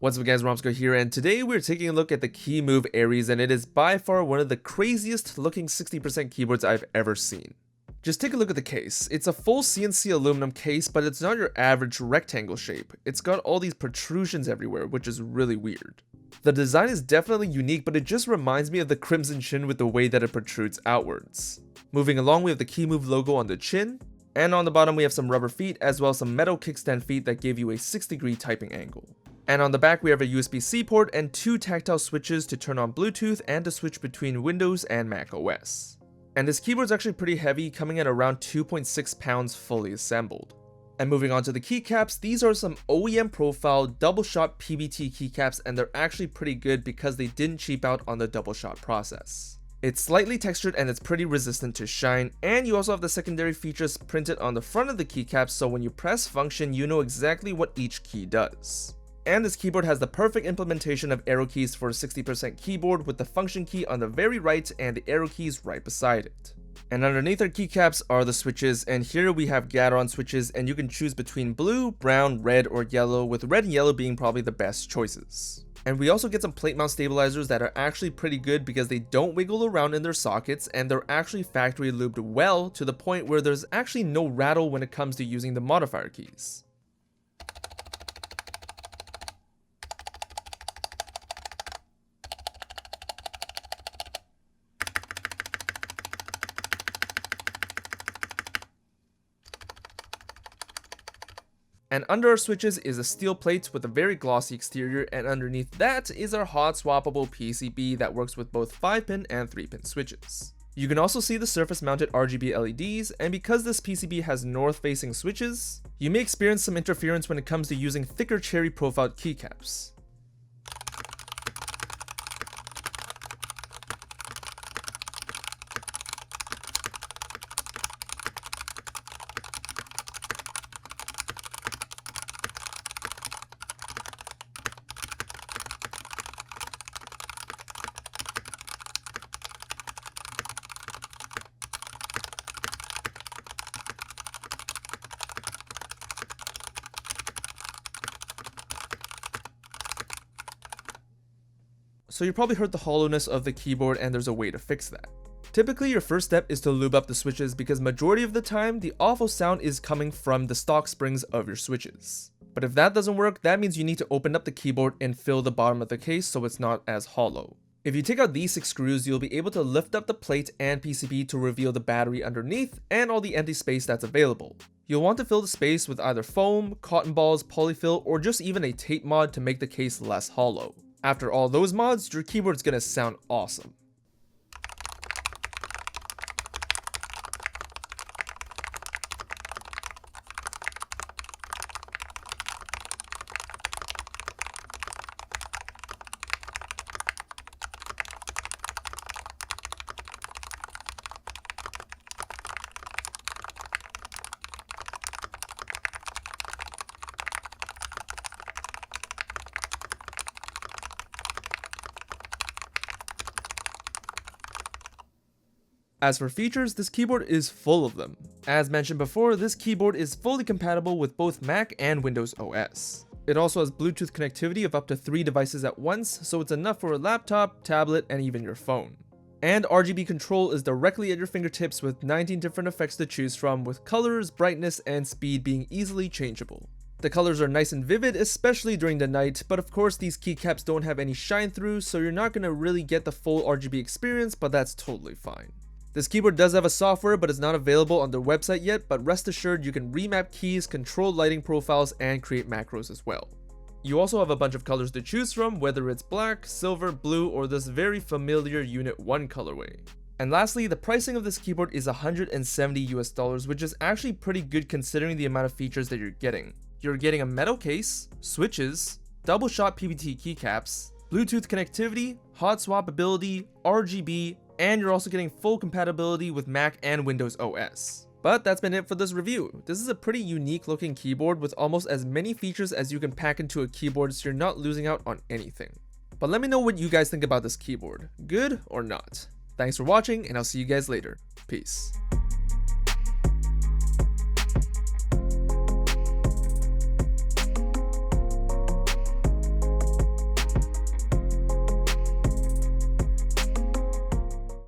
What's up guys, Romsicle here, and today we're taking a look at the KEMOVE Aries, and it is by far one of the craziest looking 60% keyboards I've ever seen. Just take a look at the case. It's a full CNC aluminum case, but it's not your average rectangle shape. It's got all these protrusions everywhere, which is really weird. The design is definitely unique, but it just reminds me of the Crimson Chin with the way that it protrudes outwards. Moving along, we have the KEMOVE logo on the chin, and on the bottom we have some rubber feet as well as some metal kickstand feet that give you a 6-degree typing angle. And on the back we have a USB-C port and 2 tactile switches to turn on Bluetooth and to switch between Windows and Mac OS. And this keyboard is actually pretty heavy, coming at around 2.6 pounds fully assembled. And moving on to the keycaps, these are some OEM profile double shot PBT keycaps, and they're actually pretty good because they didn't cheap out on the double shot process. It's slightly textured and it's pretty resistant to shine, and you also have the secondary features printed on the front of the keycaps, so when you press function you know exactly what each key does. And this keyboard has the perfect implementation of arrow keys for a 60% keyboard, with the function key on the very right and the arrow keys right beside it. And underneath our keycaps are the switches, and here we have Gateron switches, and you can choose between blue, brown, red, or yellow, with red and yellow being probably the best choices. And we also get some plate mount stabilizers that are actually pretty good because they don't wiggle around in their sockets, and they're actually factory lubed well to the point where there's actually no rattle when it comes to using the modifier keys. And under our switches is a steel plate with a very glossy exterior, and underneath that is our hot swappable PCB that works with both 5-pin and 3-pin switches. You can also see the surface mounted RGB LEDs, and because this PCB has north facing switches, you may experience some interference when it comes to using thicker cherry profiled keycaps. So you probably heard the hollowness of the keyboard, and there's a way to fix that. Typically your first step is to lube up the switches, because majority of the time the awful sound is coming from the stock springs of your switches. But if that doesn't work, that means you need to open up the keyboard and fill the bottom of the case so it's not as hollow. If you take out these 6 screws, you'll be able to lift up the plate and PCB to reveal the battery underneath and all the empty space that's available. You'll want to fill the space with either foam, cotton balls, polyfill, or just even a tape mod to make the case less hollow. After all those mods, your keyboard's gonna sound awesome. As for features, this keyboard is full of them. As mentioned before, this keyboard is fully compatible with both Mac and Windows OS. It also has Bluetooth connectivity of up to 3 devices at once, so it's enough for a laptop, tablet, and even your phone. And RGB control is directly at your fingertips with 19 different effects to choose from, with colors, brightness, and speed being easily changeable. The colors are nice and vivid, especially during the night, but of course these keycaps don't have any shine through, so you're not going to really get the full RGB experience, but that's totally fine. This keyboard does have a software, but it's not available on their website yet, but rest assured you can remap keys, control lighting profiles, and create macros as well. You also have a bunch of colors to choose from, whether it's black, silver, blue, or this very familiar Unit 1 colorway. And lastly, the pricing of this keyboard is $170 US, which is actually pretty good considering the amount of features that you're getting. You're getting a metal case, switches, double shot PBT keycaps, Bluetooth connectivity, hot swappability, RGB, and you're also getting full compatibility with Mac and Windows OS. But that's been it for this review. This is a pretty unique looking keyboard with almost as many features as you can pack into a keyboard, so you're not losing out on anything. But let me know what you guys think about this keyboard. Good or not? Thanks for watching, and I'll see you guys later. Peace.